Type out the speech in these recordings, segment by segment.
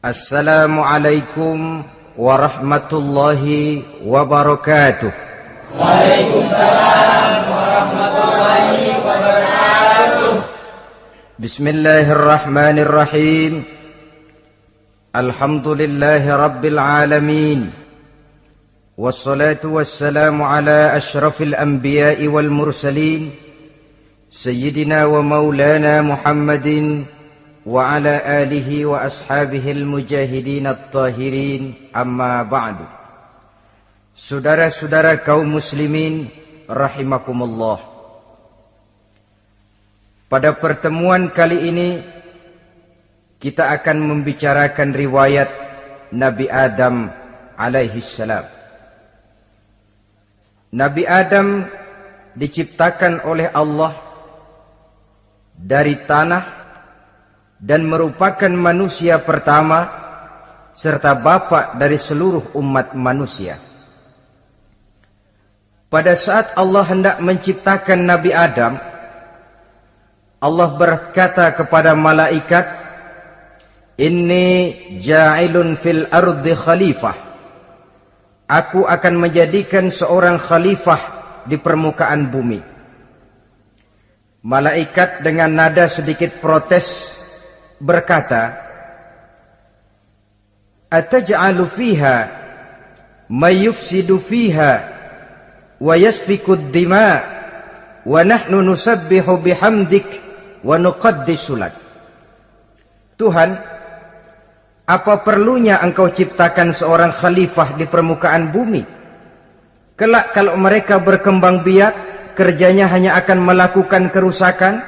Assalamualaikum warahmatullahi wabarakatuh. Waalaikumsalam warahmatullahi wabarakatuh. Bismillahirrahmanirrahim. Alhamdulillahi rabbil alamin. Wassalatu wassalamu ala ashrafil anbiya'i wal mursalin, Sayyidina wa maulana Muhammadin wa ala alihi wa ashabihil mujahidin at-tahirin, amma ba'du. Saudara-saudara kaum muslimin rahimakumullah. Pada pertemuan kali ini kita akan membicarakan riwayat Nabi Adam alaihi salam. Nabi Adam diciptakan oleh Allah dari tanah dan merupakan manusia pertama serta bapa dari seluruh umat manusia. Pada saat Allah hendak menciptakan Nabi Adam, Allah berkata kepada malaikat, "Inni ja'ilun fil ardi khalifah." Aku akan menjadikan seorang khalifah di permukaan bumi. Malaikat dengan nada sedikit protes berkata, "Ataj'alu fiha may yufsidu fiha wa yasfiku ad-dima wa nahnu nusabbihu bihamdik wa nuqaddisu lak." Tuhan, apa perlunya engkau ciptakan seorang khalifah di permukaan bumi? Kelak kalau mereka berkembang biak, kerjanya hanya akan melakukan kerusakan,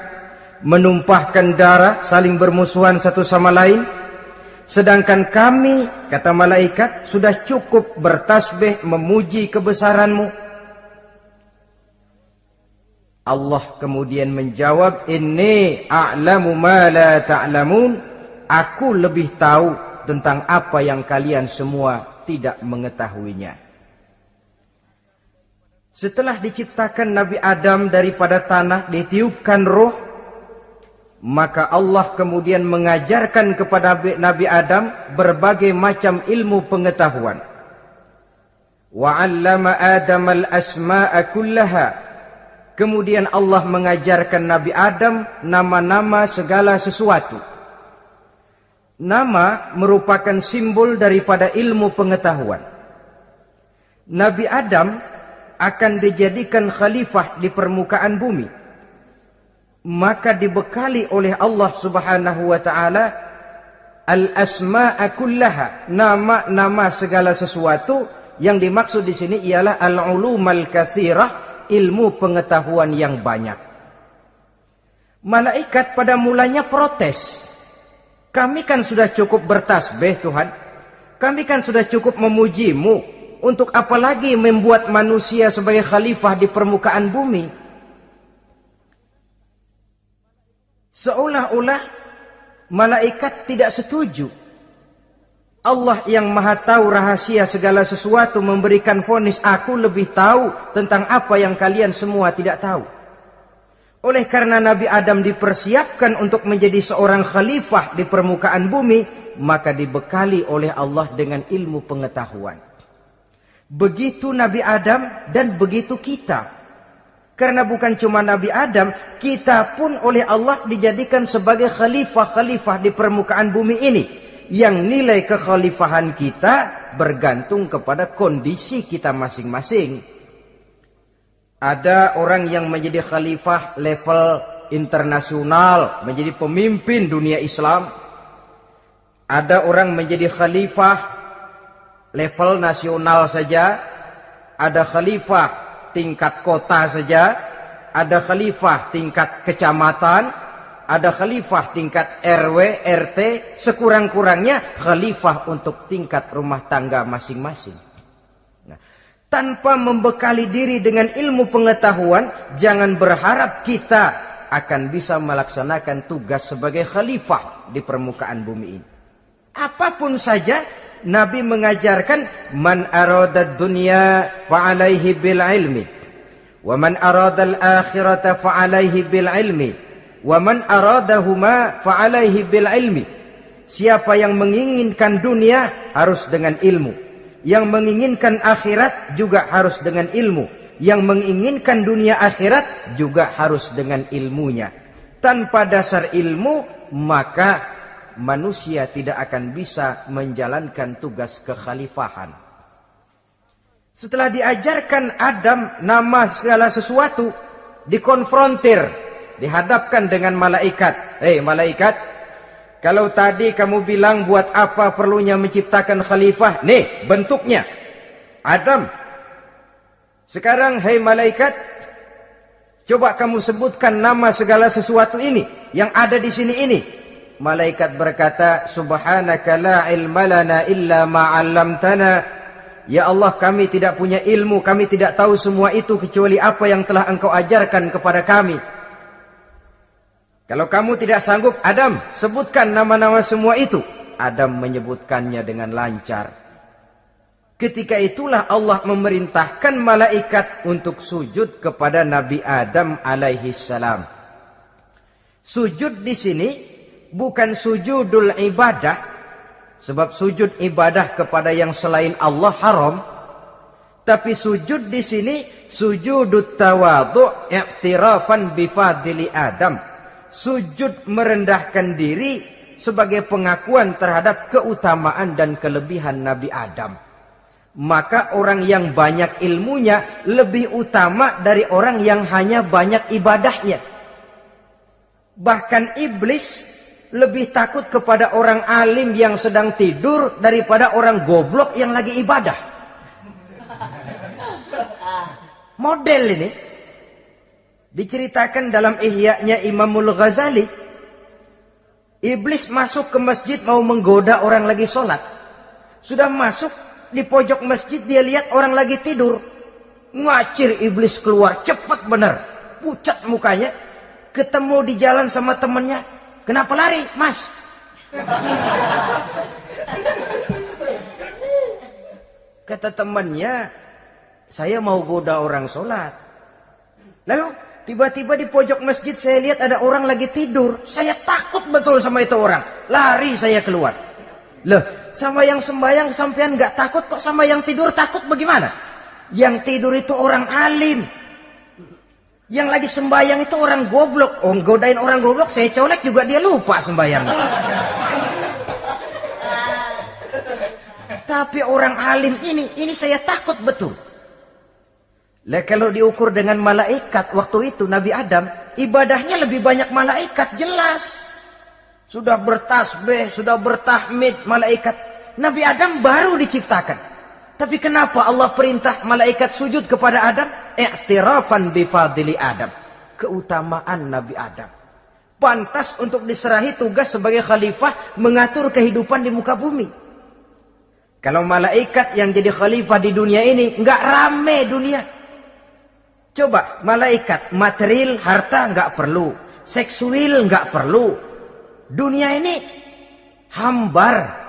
menumpahkan darah, saling bermusuhan satu sama lain. Sedangkan kami, kata malaikat, sudah cukup bertasbih memuji kebesaranmu. Allah kemudian menjawab, "Inni a'lamu ma la ta'lamun." Aku lebih tahu tentang apa yang kalian semua tidak mengetahuinya. Setelah diciptakan Nabi Adam daripada tanah, ditiupkan roh, maka Allah kemudian mengajarkan kepada Nabi Adam berbagai macam ilmu pengetahuan. Wa 'allama Adam al-asma'a kullaha. Kemudian Allah mengajarkan Nabi Adam nama-nama segala sesuatu. Nama merupakan simbol daripada ilmu pengetahuan. Nabi Adam akan dijadikan khalifah di permukaan bumi, maka dibekali oleh Allah Subhanahu wa taala al-asma'a kullaha, nama-nama segala sesuatu. Yang dimaksud di sini ialah al-ulumal katsirah, ilmu pengetahuan yang banyak. Malaikat pada mulanya protes. Kami kan sudah cukup bertasbih Tuhan. Kami kan sudah cukup memujimu. Untuk apa lagi membuat manusia sebagai khalifah di permukaan bumi? Seolah-olah malaikat tidak setuju. Allah yang maha tahu rahasia segala sesuatu memberikan vonis, aku lebih tahu tentang apa yang kalian semua tidak tahu. Oleh karena Nabi Adam dipersiapkan untuk menjadi seorang khalifah di permukaan bumi, maka dibekali oleh Allah dengan ilmu pengetahuan. Begitu Nabi Adam dan begitu kita. Karena bukan cuma Nabi Adam, kita pun oleh Allah dijadikan sebagai khalifah-khalifah di permukaan bumi ini. Yang nilai kekhalifahan kita bergantung kepada kondisi kita masing-masing. Ada orang yang menjadi khalifah level internasional, menjadi pemimpin dunia Islam. Ada orang menjadi khalifah level nasional saja. Ada khalifah tingkat kota saja, ada khalifah tingkat kecamatan, ada khalifah tingkat RW, RT, sekurang-kurangnya khalifah untuk tingkat rumah tangga masing-masing. Nah, tanpa membekali diri dengan ilmu pengetahuan, jangan berharap kita akan bisa melaksanakan tugas sebagai khalifah di permukaan bumi ini. Apapun saja, Nabi mengajarkan, man aradad dunya fa'alaihi bil ilmi, wa man aradal akhirata fa'alaihi bil ilmi, wa man aradahuma fa'alaihi bil ilmi. Siapa yang menginginkan dunia harus dengan ilmu. Yang menginginkan akhirat juga harus dengan ilmu. Yang menginginkan dunia akhirat juga harus dengan ilmunya. Tanpa dasar ilmu, maka manusia tidak akan bisa menjalankan tugas kekhalifahan. Setelah diajarkan Adam nama segala sesuatu, dikonfrontir, dihadapkan dengan malaikat. Hei malaikat, kalau tadi kamu bilang buat apa perlunya menciptakan khalifah? Nih bentuknya. Adam. Sekarang hei malaikat, coba kamu sebutkan nama segala sesuatu ini yang ada di sini ini. Malaikat berkata, Subhanaka la ilma lana illa ma 'allamtana. Ya Allah, kami tidak punya ilmu, kami tidak tahu semua itu kecuali apa yang telah Engkau ajarkan kepada kami. Kalau kamu tidak sanggup, Adam, sebutkan nama-nama semua itu. Adam menyebutkannya dengan lancar. Ketika itulah Allah memerintahkan malaikat untuk sujud kepada Nabi Adam alaihi salam. Sujud di sini bukan sujudul ibadah, sebab sujud ibadah kepada yang selain Allah haram. Tapi sujud di sini sujudut tawadhu' i'tirafan bi fadli Adam. Sujud merendahkan diri sebagai pengakuan terhadap keutamaan dan kelebihan Nabi Adam. Maka orang yang banyak ilmunya lebih utama dari orang yang hanya banyak ibadahnya. Bahkan iblis lebih takut kepada orang alim yang sedang tidur daripada orang goblok yang lagi ibadah. Model ini diceritakan dalam Ihya-nya Imamul Ghazali. Iblis masuk ke masjid mau menggoda orang lagi sholat. Sudah masuk di pojok masjid, dia lihat orang lagi tidur. Ngacir iblis keluar, cepat benar. Pucat mukanya. Ketemu di jalan sama temannya. Kenapa lari, Mas? Kata temannya, saya mau goda orang sholat. Lalu tiba-tiba di pojok masjid saya lihat ada orang lagi tidur. Saya takut betul sama itu orang. Lari saya keluar. Loh, sama yang sembahyang sampean nggak takut, kok sama yang tidur takut bagaimana? Yang tidur itu orang alim. Yang lagi sembahyang itu orang goblok. Oh, godain orang goblok, saya colek juga dia lupa sembahyang. Tapi orang alim ini saya takut betul. Lah kalau diukur dengan malaikat waktu itu Nabi Adam, ibadahnya lebih banyak malaikat, jelas. Sudah bertasbih, sudah bertahmid malaikat. Nabi Adam baru diciptakan. Tapi kenapa Allah perintah malaikat sujud kepada Adam? I'tirafan bi fadli Adam. Keutamaan Nabi Adam. Pantas untuk diserahi tugas sebagai khalifah mengatur kehidupan di muka bumi. Kalau malaikat yang jadi khalifah di dunia ini, nggak rame dunia. Coba malaikat, material, harta nggak perlu, seksual nggak perlu. Dunia ini hambar.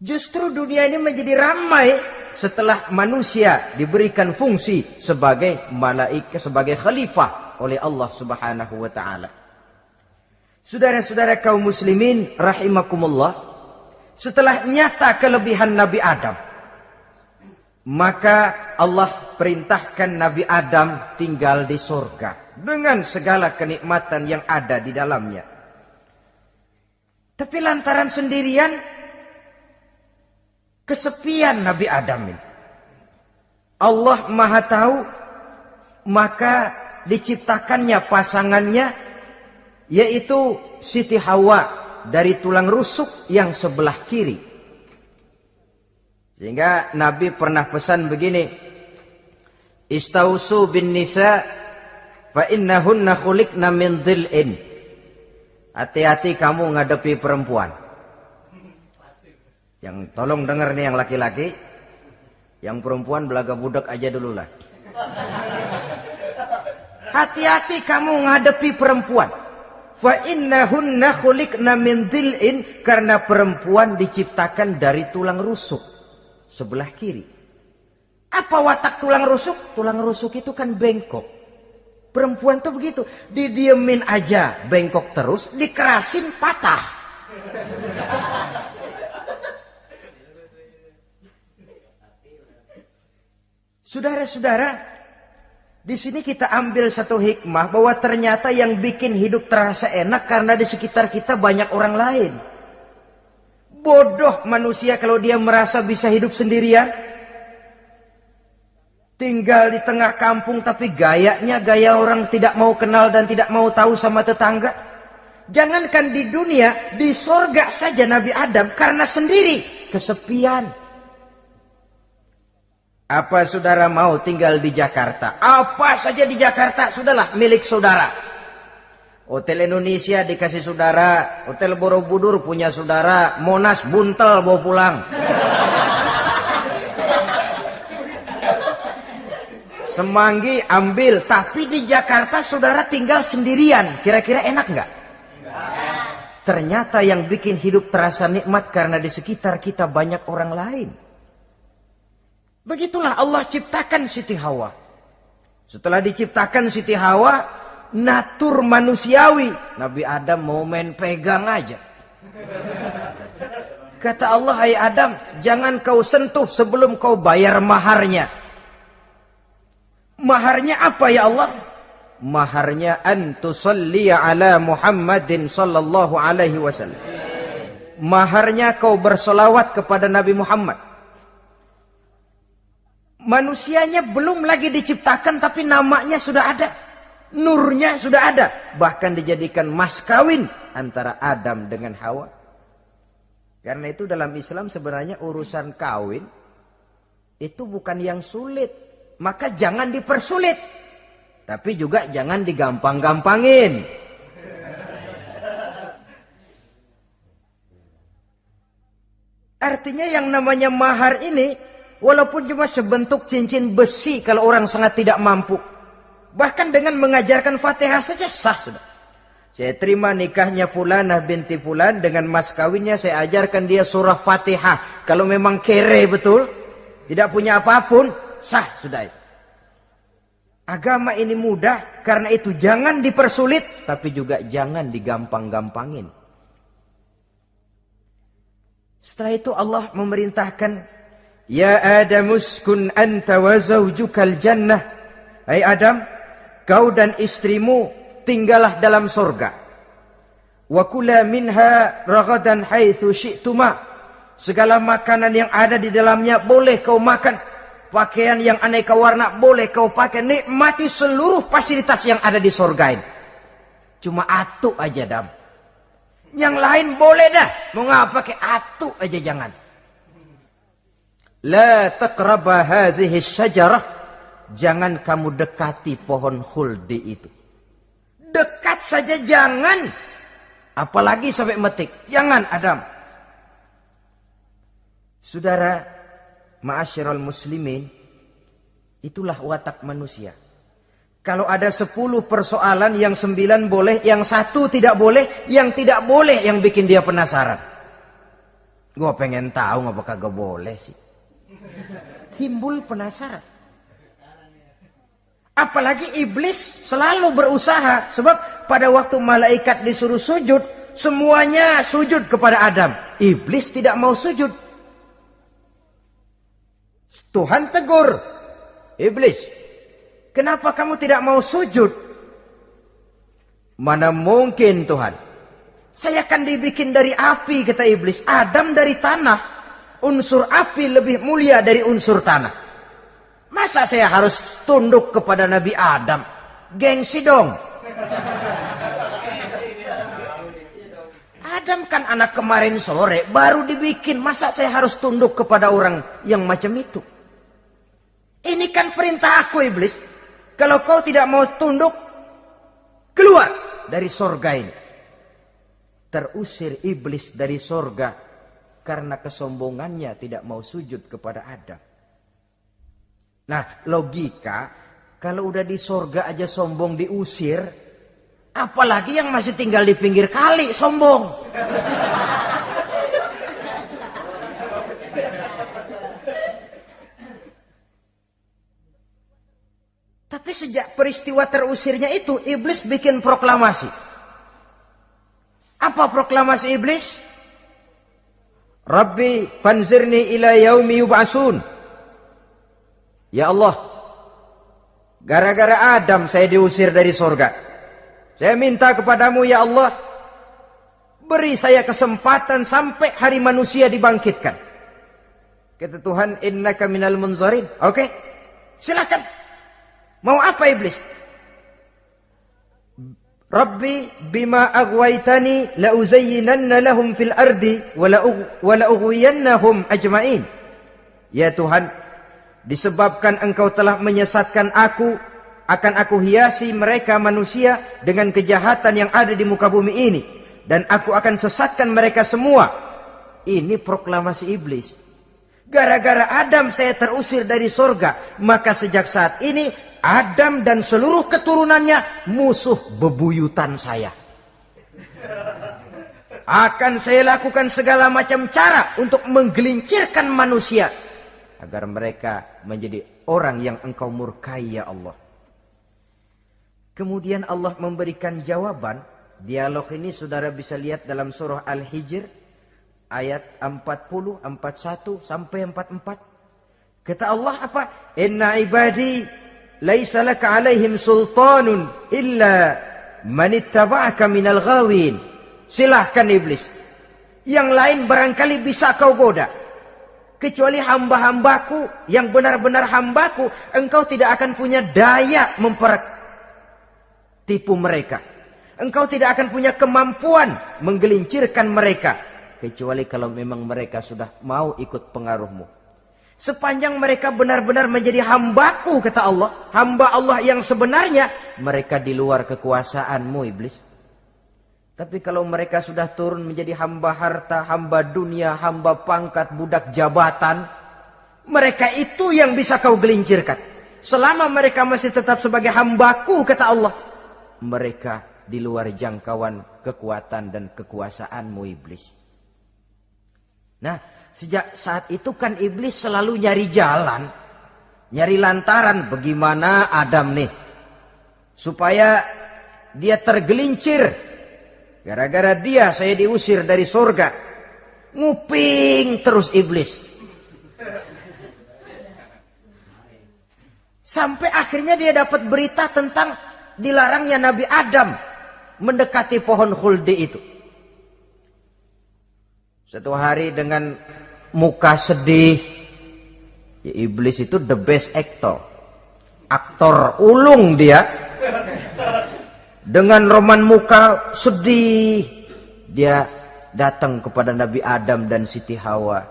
Justru dunia ini menjadi ramai setelah manusia diberikan fungsi sebagai malaikat, sebagai khalifah oleh Allah Subhanahu wa taala. Saudara-saudara kaum muslimin rahimakumullah, setelah nyata kelebihan Nabi Adam, maka Allah perintahkan Nabi Adam tinggal di surga dengan segala kenikmatan yang ada di dalamnya. Tapi lantaran sendirian, kesepian Nabi Adam ini. Allah Maha Tahu, maka diciptakannya pasangannya, yaitu Siti Hawa dari tulang rusuk yang sebelah kiri. Sehingga Nabi pernah pesan begini, Istausu bin nisa fa innahunna khuliqna min dhil'in. Hati-hati kamu ngadepi perempuan. Yang tolong dengar nih yang laki-laki, yang perempuan belaga budak aja dulu lah. Hati-hati kamu ngadepi perempuan. Fa innahunna khuliqna min dhil'in, karena perempuan diciptakan dari tulang rusuk sebelah kiri. Apa watak tulang rusuk? Tulang rusuk itu kan bengkok. Perempuan tuh begitu, didiemin aja bengkok terus, dikerasin patah. Saudara-saudara, di sini kita ambil satu hikmah bahwa ternyata yang bikin hidup terasa enak karena di sekitar kita banyak orang lain. Bodoh manusia kalau dia merasa bisa hidup sendirian. Tinggal di tengah kampung tapi gayanya gaya orang tidak mau kenal dan tidak mau tahu sama tetangga. Jangankan di dunia, di sorga saja Nabi Adam karena sendiri kesepian. Apa saudara mau tinggal di Jakarta? Apa saja di Jakarta sudahlah milik saudara. Hotel Indonesia dikasih saudara, Hotel Borobudur punya saudara, Monas buntel bawa pulang. Semanggi ambil, tapi di Jakarta saudara tinggal sendirian. Kira-kira enak nggak? Ternyata yang bikin hidup terasa nikmat karena di sekitar kita banyak orang lain. Begitulah Allah ciptakan Siti Hawa. Setelah diciptakan Siti Hawa, natur manusiawi. Nabi Adam mau main pegang aja. Kata Allah, hai Adam, jangan kau sentuh sebelum kau bayar maharnya. Maharnya apa ya Allah? Maharnya antusalliya ala Muhammadin sallallahu alaihi wasallam. Maharnya kau bersolawat kepada Nabi Muhammad. Manusianya belum lagi diciptakan tapi namanya sudah ada. Nurnya sudah ada. Bahkan dijadikan mas kawin antara Adam dengan Hawa. Karena itu dalam Islam sebenarnya urusan kawin itu bukan yang sulit. Maka jangan dipersulit. Tapi juga jangan digampang-gampangin. Artinya yang namanya mahar ini, walaupun cuma sebentuk cincin besi kalau orang sangat tidak mampu. Bahkan dengan mengajarkan Fatihah saja sah sudah. Saya terima nikahnya Fulanah binti Fulan, dengan mas kawinnya saya ajarkan dia surah Fatihah. Kalau memang kere betul, tidak punya apapun, sah sudah itu. Agama ini mudah, karena itu jangan dipersulit, tapi juga jangan digampang-gampangin. Setelah itu Allah memerintahkan, ya Adam uskun anta wa zawjukal jannah. Hai Adam, kau dan istrimu tinggallah dalam surga. Wa kula minha ragadan haitsu syi'tuma. Segala makanan yang ada di dalamnya boleh kau makan. Pakaian yang aneka warna boleh kau pakai. Nikmati seluruh fasilitas yang ada di surga ini. Cuma atu aja Adam. Yang lain boleh dah. Mau ngapa pakai atu aja jangan. La taqraba hadhihi syajarah. Jangan kamu dekati pohon khuldi itu. Dekat saja jangan. Apalagi sampai metik. Jangan Adam. Saudara, ma'asyiral muslimin, itulah watak manusia. Kalau ada 10 persoalan, yang 9 boleh, yang 1 tidak boleh, yang tidak boleh yang bikin dia penasaran. Gua pengen tahu ngapa kagak boleh sih. Timbul penasaran. Apalagi iblis selalu berusaha. Sebab pada waktu malaikat disuruh sujud, semuanya sujud kepada Adam. Iblis tidak mau sujud. Tuhan tegur. Iblis, kenapa kamu tidak mau sujud? Mana mungkin Tuhan. Saya kan dibikin dari api, kata iblis. Adam dari tanah. Unsur api lebih mulia dari unsur tanah. Masa saya harus tunduk kepada Nabi Adam? Gengsi dong. Adam kan anak kemarin sore, baru dibikin. Masa saya harus tunduk kepada orang yang macam itu? Ini kan perintah aku iblis. Kalau kau tidak mau tunduk, keluar dari sorga ini. Terusir iblis dari sorga karena kesombongannya tidak mau sujud kepada Adam. Nah, logika, kalau udah di sorga aja sombong diusir, apalagi yang masih tinggal di pinggir kali sombong. Tapi sejak peristiwa terusirnya itu, iblis bikin proklamasi. Apa proklamasi iblis? Rabbi fanzirni ila yaumi yub'asun. Ya Allah, gara-gara Adam saya diusir dari surga. Saya minta kepadamu ya Allah, beri saya kesempatan sampai hari manusia dibangkitkan. Kata Tuhan, innaka minal munzarin. Oke, silakan. Mau apa iblis? Rabbi bima aghwaytani la uzayyinanna lahum fil ardi wa la ughwiyannahum ajma'in. Ya Tuhan, disebabkan engkau telah menyesatkan aku, akan aku hiasi mereka manusia dengan kejahatan yang ada di muka bumi ini, dan aku akan sesatkan mereka semua. Ini proklamasi iblis. Gara-gara Adam saya terusir dari surga, maka sejak saat ini Adam dan seluruh keturunannya musuh bebuyutan saya. Akan saya lakukan segala macam cara untuk menggelincirkan manusia agar mereka menjadi orang yang engkau murkai ya Allah. Kemudian Allah memberikan jawaban. Dialog ini saudara bisa lihat dalam surah Al-Hijr ayat 40, 41 sampai 44. Kata Allah apa? Inna ibadi laisa laka alaihim sultanun illa man ittaba'aka minal ghawin. Silahkan iblis. Yang lain barangkali bisa kau goda. Kecuali hamba-hambaku yang benar-benar hambaku, engkau tidak akan punya daya mempertipu mereka. Engkau tidak akan punya kemampuan menggelincirkan mereka. Kecuali kalau memang mereka sudah mau ikut pengaruhmu. Sepanjang mereka benar-benar menjadi hambaku, kata Allah. Hamba Allah yang sebenarnya, mereka di luar kekuasaanmu iblis. Tapi kalau mereka sudah turun menjadi hamba harta, hamba dunia, hamba pangkat, budak jabatan, mereka itu yang bisa kau gelincirkan. Selama mereka masih tetap sebagai hambaku, kata Allah, mereka di luar jangkauan kekuatan dan kekuasaanmu iblis. Nah, sejak saat itu kan iblis selalu nyari jalan, nyari lantaran bagaimana Adam nih supaya dia tergelincir. Gara-gara dia saya diusir dari surga. Nguping terus iblis. Sampai akhirnya dia dapat berita tentang dilarangnya Nabi Adam mendekati pohon khuldi itu. Satu hari dengan muka sedih. Ya, iblis itu the best actor. Aktor ulung dia. Dengan roman muka sedih, dia datang kepada Nabi Adam dan Siti Hawa.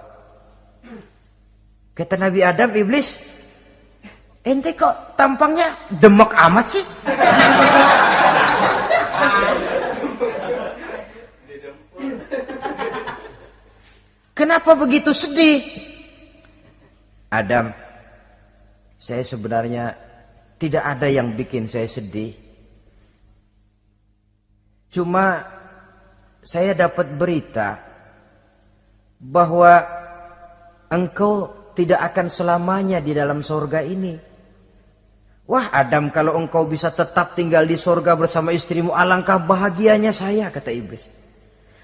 Kata Nabi Adam, iblis, ente kok tampangnya demek amat sih? Kenapa begitu sedih? Adam, saya sebenarnya tidak ada yang bikin saya sedih. Cuma saya dapat berita bahwa engkau tidak akan selamanya di dalam surga ini. Wah Adam, kalau engkau bisa tetap tinggal di surga bersama istrimu, alangkah bahagianya saya, kata iblis.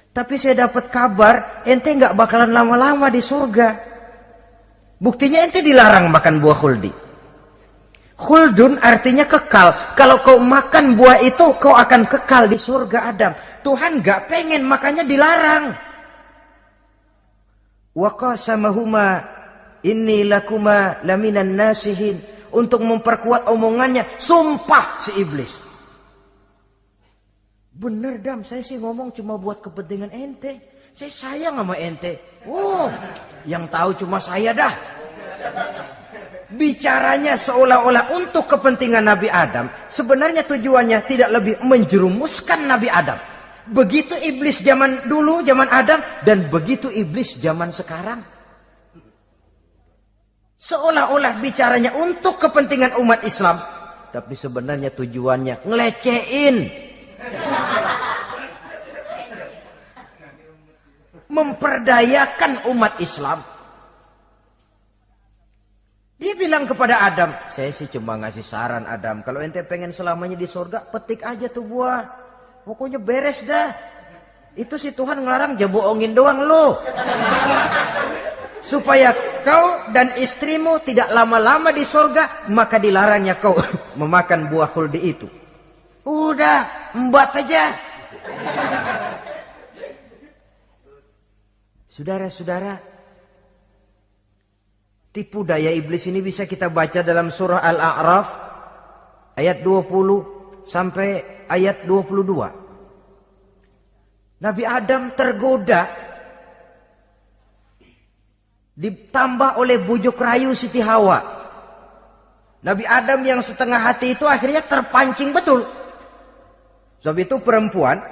Tapi saya dapat kabar ente nggak bakalan lama-lama di surga. Buktinya ente dilarang makan buah khuldi. Khuldun artinya kekal. Kalau kau makan buah itu, kau akan kekal di surga Adam. Tuhan gak pengen, makanya dilarang. Wa qasamahuma inni lakuma laminan nasihin. Untuk memperkuat omongannya, sumpah si iblis. Bener Dam, saya sih ngomong cuma buat kepentingan ente. Saya sayang sama ente. Oh, yang tahu cuma saya dah. Bicaranya seolah-olah untuk kepentingan Nabi Adam. Sebenarnya tujuannya tidak lebih menjerumuskan Nabi Adam. Begitu iblis zaman dulu, zaman Adam. Dan begitu iblis zaman sekarang. Seolah-olah bicaranya untuk kepentingan umat Islam. Tapi sebenarnya tujuannya ngelecehin. Memperdayakan umat Islam. Dia bilang kepada Adam, saya sih cuma ngasih saran Adam, kalau ente pengen selamanya di surga, petik aja tuh buah. Pokoknya beres dah. Itu si Tuhan ngelarang ya bohongin doang lo. Supaya kau dan istrimu tidak lama-lama di surga, maka dilarangnya kau memakan buah khuldi itu. Udah, embat aja. Saudara-saudara, tipu daya iblis ini bisa kita baca dalam surah Al-A'raf ayat 20 sampai ayat 22. Nabi Adam tergoda, ditambah oleh bujuk rayu Siti Hawa. Nabi Adam yang setengah hati itu akhirnya terpancing betul. Sebab itu perempuan,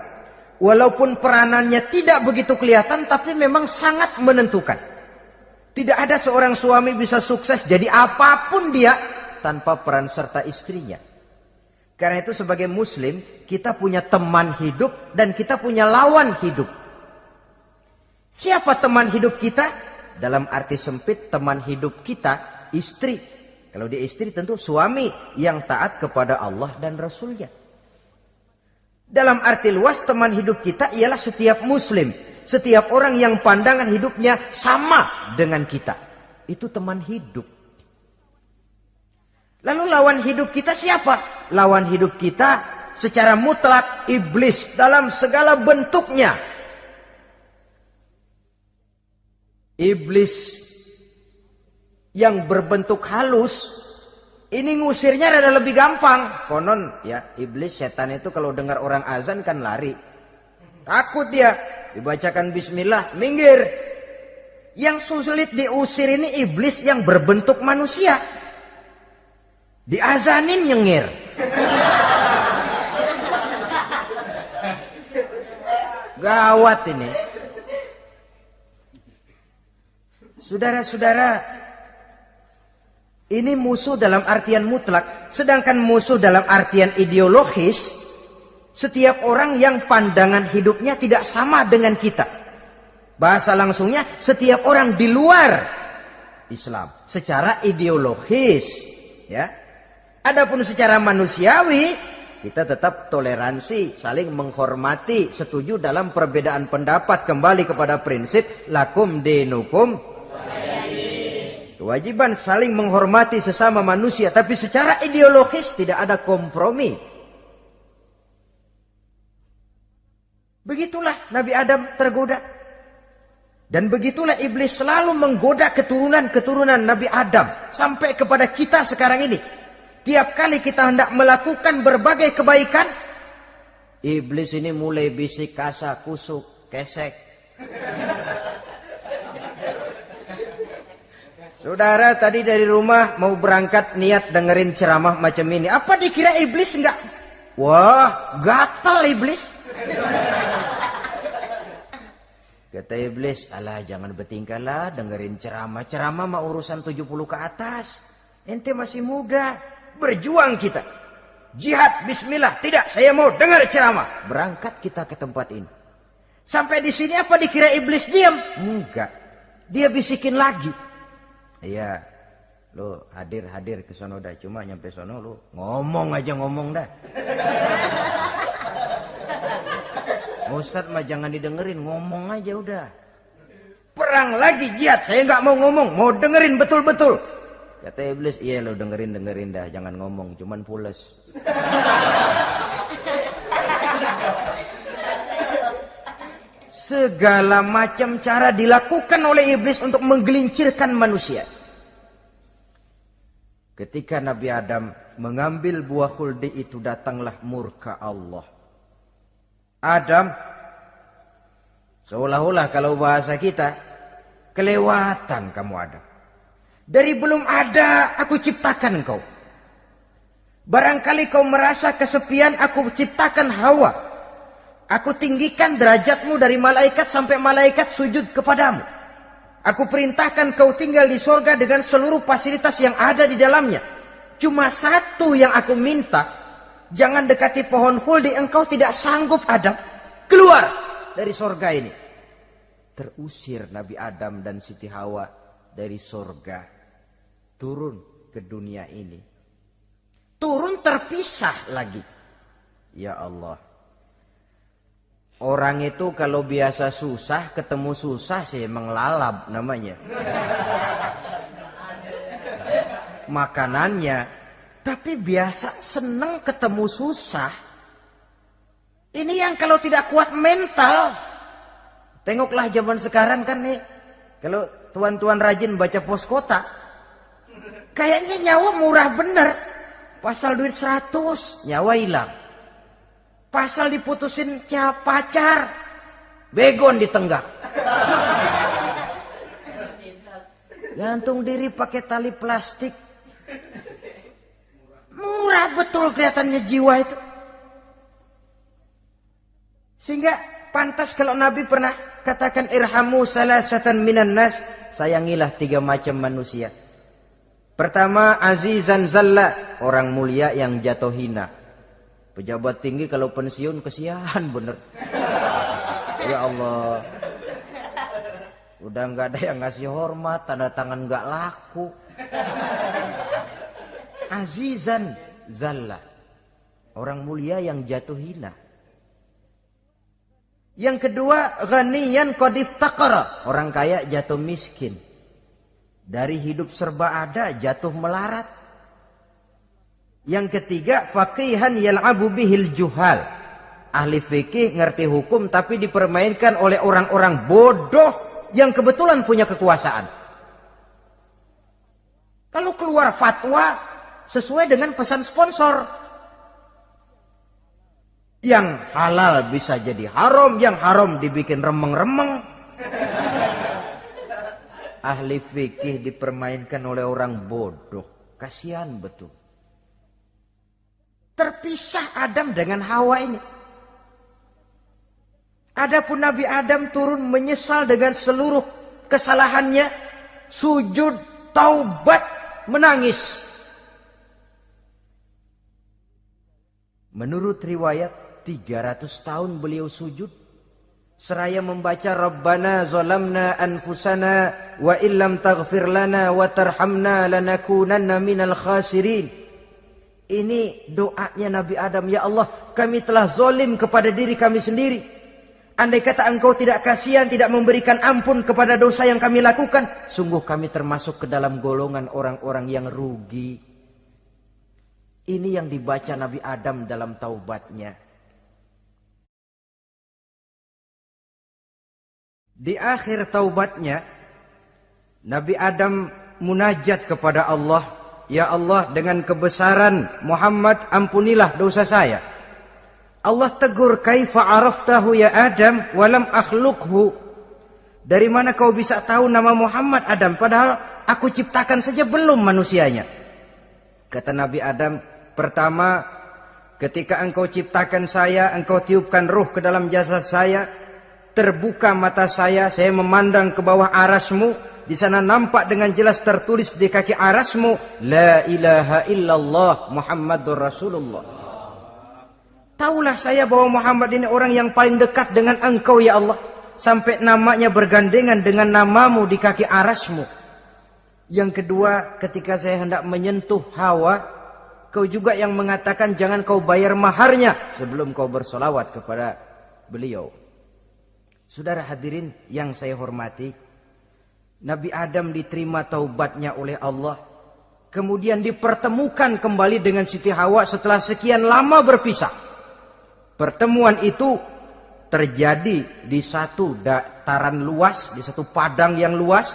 walaupun peranannya tidak begitu kelihatan, tapi memang sangat menentukan. Tidak ada seorang suami bisa sukses jadi apapun dia tanpa peran serta istrinya. Karena itu sebagai muslim, kita punya teman hidup dan kita punya lawan hidup. Siapa teman hidup kita? Dalam arti sempit, teman hidup kita istri. Kalau dia istri tentu suami yang taat kepada Allah dan Rasulnya. Dalam arti luas, teman hidup kita ialah setiap muslim. Setiap orang yang pandangan hidupnya sama dengan kita. Itu teman hidup. Lalu lawan hidup kita siapa? Lawan hidup kita secara mutlak iblis dalam segala bentuknya. Iblis yang berbentuk halus, ini ngusirnya ada lebih gampang. Konon ya, iblis setan itu kalau dengar orang azan kan lari. Takut dia. Dibacakan bismillah, minggir. Yang sulit diusir ini iblis yang berbentuk manusia. Diazanin nyengir. Gawat ini. Saudara-saudara, ini musuh dalam artian mutlak. Sedangkan musuh dalam artian ideologis, setiap orang yang pandangan hidupnya tidak sama dengan kita. Bahasa langsungnya, setiap orang di luar Islam secara ideologis, ya. Adapun secara manusiawi, kita tetap toleransi, saling menghormati, setuju dalam perbedaan pendapat, kembali kepada prinsip lakum dinukum. Kewajiban saling menghormati sesama manusia, tapi secara ideologis tidak ada kompromi. Begitulah Nabi Adam tergoda. Dan begitulah iblis selalu menggoda keturunan-keturunan Nabi Adam. Sampai kepada kita sekarang ini. Tiap kali kita hendak melakukan berbagai kebaikan, iblis ini mulai bisik, kasa, kusuk, kesek. Saudara tadi dari rumah mau berangkat niat dengerin ceramah macam ini. Apa dikira iblis enggak? Wah, gatal iblis. Kata iblis, alah jangan bertingkah lah dengerin ceramah. Ceramah mah urusan 70 ke atas. Ente masih muda. Berjuang kita. Jihad, bismillah. Tidak, saya mau dengar ceramah. Berangkat kita ke tempat ini. Sampai di sini apa dikira iblis diam? Enggak. Dia bisikin lagi. Iya, lo hadir ke sono dah. Cuma nyampe sono lo ngomong aja ngomong dah. Ustadz mah jangan didengerin, ngomong aja udah. Perang lagi jihad, saya nggak mau ngomong, mau dengerin betul-betul. Kata iblis, iya lo dengerin dah, jangan ngomong, cuman pules. Segala macam cara dilakukan oleh iblis untuk menggelincirkan manusia. Ketika Nabi Adam mengambil buah khuldi itu, datanglah murka Allah. Adam, seolah-olah kalau bahasa kita, kelewatan kamu Adam. Dari belum ada aku ciptakan kau. Barangkali kau merasa kesepian, aku ciptakan Hawa. Aku tinggikan derajatmu dari malaikat sampai malaikat sujud kepadamu. Aku perintahkan kau tinggal di sorga dengan seluruh fasilitas yang ada di dalamnya. Cuma satu yang aku minta, jangan dekati pohon khuldi, engkau tidak sanggup Adam. Keluar dari sorga ini. Terusir Nabi Adam dan Siti Hawa dari sorga. Turun ke dunia ini. Turun terpisah lagi. Ya Allah. Orang itu kalau biasa susah, ketemu susah sih emang lalab namanya. Makanannya. Tapi biasa seneng ketemu susah. Ini yang kalau tidak kuat mental. Tengoklah zaman sekarang kan nih. Kalau tuan-tuan rajin baca pos kota. Kayaknya nyawa murah bener. Pasal duit 100, nyawa hilang. Pasal diputusin pacar, begon ditenggak. Gantung diri pakai tali plastik. Murah betul kelihatannya jiwa itu. Sehingga pantas kalau Nabi pernah katakan irhamu salasatan minan nas, sayangilah 3 macam manusia. Pertama, azizan zalla, orang mulia yang jatuh hina. Pejabat tinggi kalau pensiun kesian bener. Ya Allah. Udah nggak ada yang ngasih hormat, tanda tangan nggak laku. Azizan zalla. Orang mulia yang jatuh hina. Yang kedua, ghaniyan qad iftaqara. Orang kaya jatuh miskin. Dari hidup serba ada jatuh melarat. Yang ketiga, faqihan yal'abu bihil juhal. Ahli fikih ngerti hukum tapi dipermainkan oleh orang-orang bodoh yang kebetulan punya kekuasaan. Kalau keluar fatwa sesuai dengan pesan sponsor. Yang halal bisa jadi haram, yang haram dibikin remeng-remeng. Ahli fikih dipermainkan oleh orang bodoh. Kasihan betul. Terpisah Adam dengan Hawa ini. Adapun Nabi Adam turun menyesal dengan seluruh kesalahannya. Sujud, taubat, menangis. Menurut riwayat 300 tahun beliau sujud. Seraya membaca Rabbana zalamna anfusana wa illam taghfir lana wa tarhamna lanakunanna minal khasirin. Ini doanya Nabi Adam. Ya Allah, kami telah zalim kepada diri kami sendiri. Andai kata engkau tidak kasihan, tidak memberikan ampun kepada dosa yang kami lakukan, sungguh kami termasuk ke dalam golongan orang-orang yang rugi. Ini yang dibaca Nabi Adam dalam taubatnya. Di akhir taubatnya, Nabi Adam munajat kepada Allah. Ya Allah, dengan kebesaran Muhammad ampunilah dosa saya. Allah tegur, kaifa araftahu ya Adam walam akhluqhu. Dari mana kau bisa tahu nama Muhammad Adam padahal aku ciptakan saja belum manusianya. Kata Nabi Adam, pertama ketika engkau ciptakan saya, engkau tiupkan ruh ke dalam jasad saya, terbuka mata saya memandang ke bawah arasmu. Di sana nampak dengan jelas tertulis di kaki arasmu, La ilaha illallah Muhammadur Rasulullah. Taulah saya bahwa Muhammad ini orang yang paling dekat dengan engkau ya Allah. Sampai namanya bergandengan dengan namamu di kaki arasmu. Yang kedua, ketika saya hendak menyentuh Hawa, kau juga yang mengatakan jangan kau bayar maharnya sebelum kau bersolawat kepada beliau. Saudara hadirin yang saya hormati, Nabi Adam diterima taubatnya oleh Allah. Kemudian dipertemukan kembali dengan Siti Hawa setelah sekian lama berpisah. Pertemuan itu terjadi di satu dataran luas, di satu padang yang luas,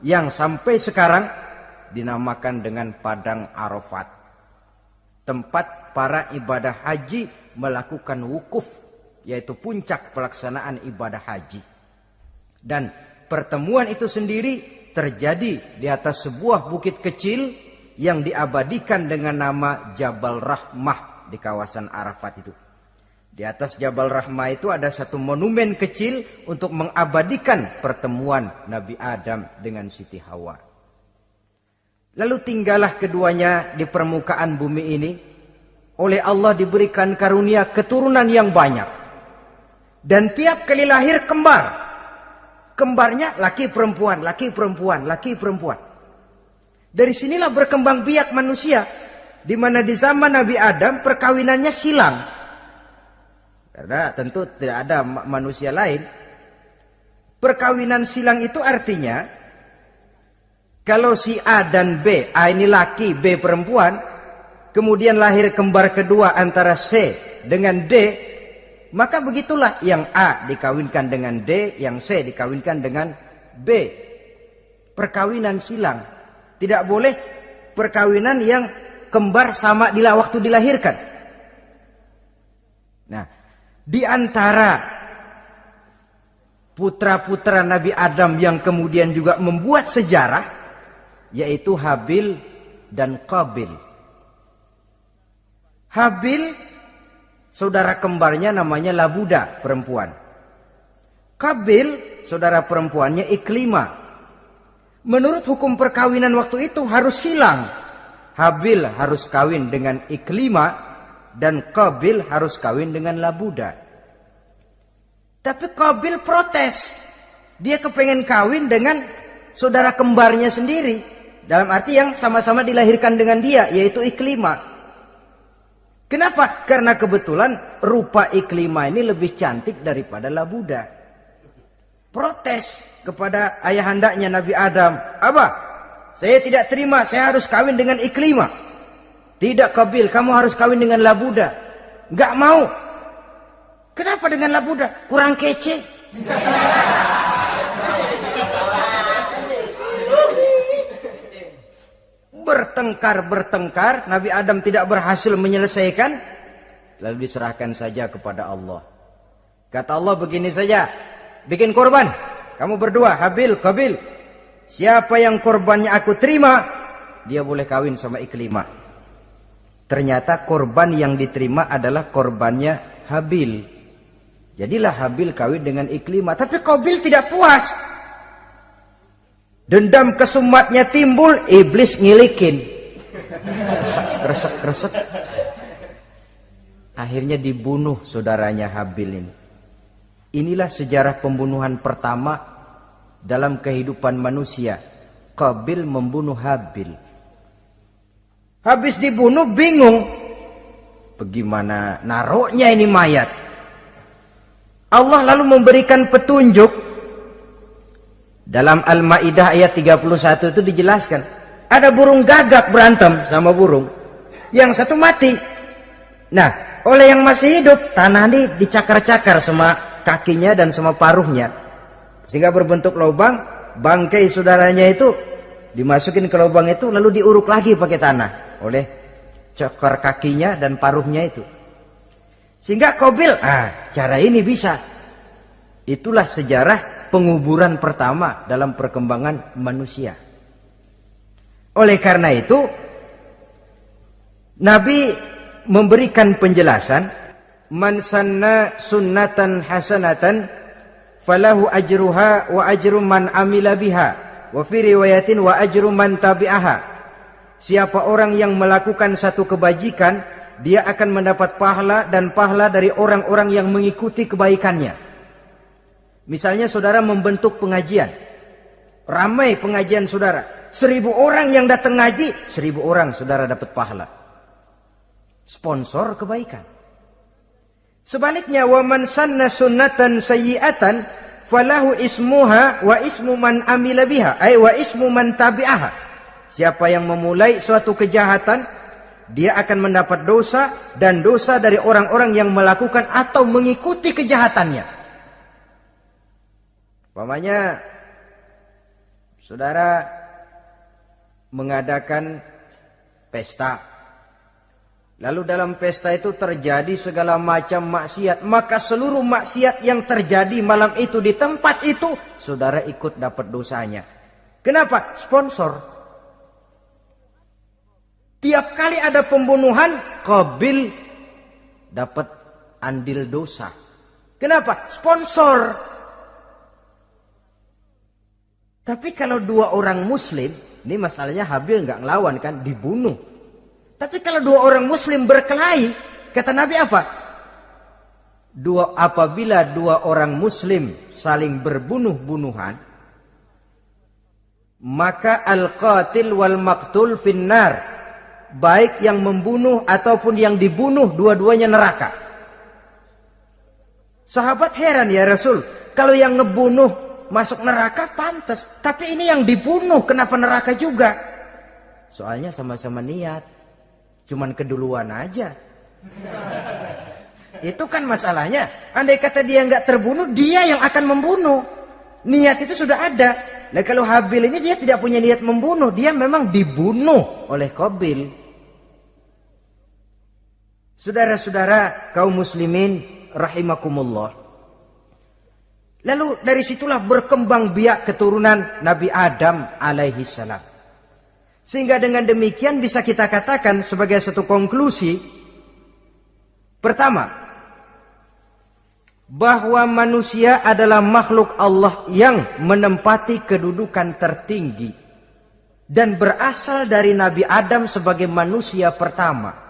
yang sampai sekarang dinamakan dengan Padang Arafat. Tempat para ibadah haji melakukan wukuf, yaitu puncak pelaksanaan ibadah haji. Dan pertemuan itu sendiri terjadi di atas sebuah bukit kecil yang diabadikan dengan nama Jabal Rahmah di kawasan Arafat itu. Di atas Jabal Rahmah itu ada satu monumen kecil untuk mengabadikan pertemuan Nabi Adam dengan Siti Hawa. Lalu tinggallah keduanya di permukaan bumi ini. Oleh Allah diberikan karunia keturunan yang banyak. Dan tiap kali lahir kembar. Kembarnya laki perempuan, laki perempuan, laki perempuan. Dari sinilah berkembang biak manusia. Di mana di zaman Nabi Adam perkawinannya silang. Karena tentu tidak ada manusia lain. Perkawinan silang itu artinya kalau si A dan B, A ini laki, B perempuan, kemudian lahir kembar kedua antara C dengan D, maka begitulah yang A dikawinkan dengan D, yang C dikawinkan dengan B. Perkawinan silang. Tidak boleh perkawinan yang kembar sama waktu dilahirkan. Nah, di antara putra-putra Nabi Adam yang kemudian juga membuat sejarah, yaitu Habil dan Qabil. Habil, saudara kembarnya namanya Labuda, perempuan. Qabil, saudara perempuannya Iklimah. Menurut hukum perkawinan waktu itu harus silang. Habil harus kawin dengan Iklimah dan Qabil harus kawin dengan Labuda. Tapi Qabil protes. Dia kepengen kawin dengan saudara kembarnya sendiri. Dalam arti yang sama-sama dilahirkan dengan dia, yaitu Iklimah. Kenapa? Karena kebetulan rupa Iklimah ini lebih cantik daripada Labuda. Protes kepada ayahandanya Nabi Adam. Abah, saya tidak terima, saya harus kawin dengan Iklimah. Tidak Qabil, kamu harus kawin dengan Labuda. Enggak mau. Kenapa dengan Labuda? Kurang kece. Bertengkar, Nabi Adam tidak berhasil menyelesaikan. Lalu diserahkan saja kepada Allah. Kata Allah begini saja, bikin korban. Kamu berdua, Habil, Qabil. Siapa yang korbannya aku terima, dia boleh kawin sama Iklimah. Ternyata korban yang diterima adalah korbannya Habil. Jadilah Habil kawin dengan Iklimah. Tapi Qabil tidak puas. Dendam kesumatnya timbul, iblis ngilikin. Kresek. Akhirnya dibunuh saudaranya Habil ini. Inilah sejarah pembunuhan pertama dalam kehidupan manusia. Qabil membunuh Habil. Habis dibunuh bingung. Bagaimana naruhnya ini mayat? Allah lalu memberikan petunjuk. Dalam Al-Maidah ayat 31 itu dijelaskan. Ada burung gagak berantem sama burung. Yang satu mati. Nah, oleh yang masih hidup, tanah ini dicakar-cakar sama kakinya dan sama paruhnya. Sehingga berbentuk lubang, bangkai saudaranya itu dimasukin ke lubang itu lalu diuruk lagi pakai tanah. Oleh cakar kakinya dan paruhnya itu. Sehingga Qabil, cara ini bisa. Itulah sejarah penguburan pertama dalam perkembangan manusia. Oleh karena itu, Nabi memberikan penjelasan, man sanna sunnatan hasanatan falahu ajruha wa ajru man amila biha wa fi riwayatin wa ajru man tabi'aha. Siapa orang yang melakukan satu kebajikan, dia akan mendapat pahala dan pahala dari orang-orang yang mengikuti kebaikannya. Misalnya saudara membentuk pengajian. Ramai pengajian saudara. 1000 orang yang datang ngaji, 1000 orang saudara dapat pahala. Sponsor kebaikan. Sebaliknya, wa man sanna sunnatan sayyi'atan falahu ismuha wa ismu man amila biha, ay wa ismu man tabi'aha. Siapa yang memulai suatu kejahatan, dia akan mendapat dosa dan dosa dari orang-orang yang melakukan atau mengikuti kejahatannya. Umpamanya saudara mengadakan pesta. Lalu dalam pesta itu terjadi segala macam maksiat, maka seluruh maksiat yang terjadi malam itu di tempat itu, saudara ikut dapat dosanya. Kenapa? Sponsor. Tiap kali ada pembunuhan, Qabil dapat andil dosa. Kenapa? Sponsor. Tapi kalau dua orang muslim, ini masalahnya Habil nggak ngelawan kan, dibunuh. Tapi kalau dua orang muslim berkelahi, kata Nabi apa? Apabila dua orang muslim saling berbunuh-bunuhan, maka al-qatil wal maqtul finnar. Baik yang membunuh ataupun yang dibunuh, dua-duanya neraka. Sahabat heran, ya Rasul, kalau yang ngebunuh masuk neraka pantas, tapi ini yang dibunuh kenapa neraka juga? Soalnya sama-sama niat, cuman keduluan aja. Itu kan masalahnya. Andai kata dia nggak terbunuh, dia yang akan membunuh. Niat itu sudah ada. Nah kalau Habil ini dia tidak punya niat membunuh, dia memang dibunuh oleh Qabil. Saudara-saudara kaum muslimin rahimakumullah. Lalu dari situlah berkembang biak keturunan Nabi Adam alaihi salam. Sehingga dengan demikian bisa kita katakan sebagai satu konklusi. Pertama, bahwa manusia adalah makhluk Allah yang menempati kedudukan tertinggi dan berasal dari Nabi Adam sebagai manusia pertama.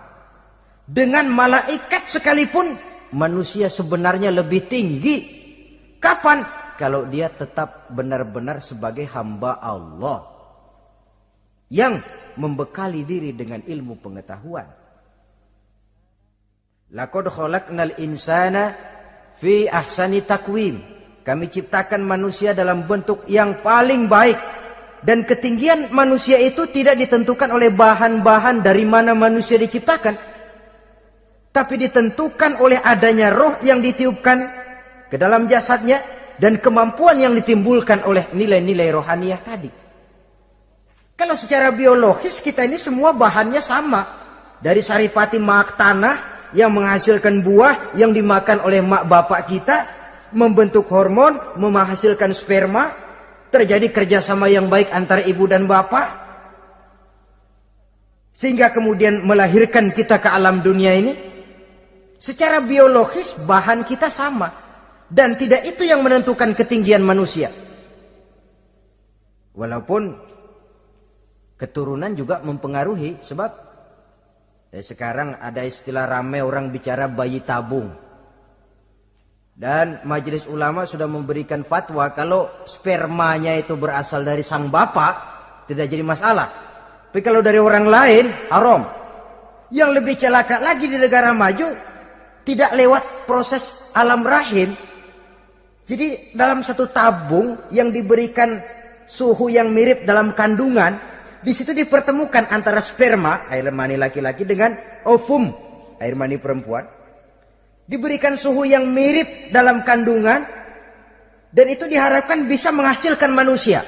Dengan malaikat sekalipun manusia sebenarnya lebih tinggi. Kapan? Kalau dia tetap benar-benar sebagai hamba Allah yang membekali diri dengan ilmu pengetahuan. Laqad khalaqnal insana fi ahsani takwim. Kami ciptakan manusia dalam bentuk yang paling baik. Dan ketinggian manusia itu tidak ditentukan oleh bahan-bahan dari mana manusia diciptakan, tapi ditentukan oleh adanya roh yang ditiupkan ke dalam jasadnya dan kemampuan yang ditimbulkan oleh nilai-nilai rohaniah tadi. Kalau secara biologis kita ini semua bahannya sama. Dari saripati mak tanah yang menghasilkan buah yang dimakan oleh mak bapak kita, membentuk hormon, menghasilkan sperma, terjadi kerjasama yang baik antara ibu dan bapak, sehingga kemudian melahirkan kita ke alam dunia ini. Secara biologis bahan kita sama, dan tidak itu yang menentukan ketinggian manusia. Walaupun keturunan juga mempengaruhi, sebab sekarang ada istilah ramai orang bicara bayi tabung. Dan majelis ulama sudah memberikan fatwa kalau spermanya itu berasal dari sang bapak, tidak jadi masalah. Tapi kalau dari orang lain, haram. Yang lebih celaka lagi di negara maju, tidak lewat proses alam rahim. Jadi dalam satu tabung yang diberikan suhu yang mirip dalam kandungan, di situ dipertemukan antara sperma, air mani laki-laki, dengan ovum, air mani perempuan. Diberikan suhu yang mirip dalam kandungan, dan itu diharapkan bisa menghasilkan manusia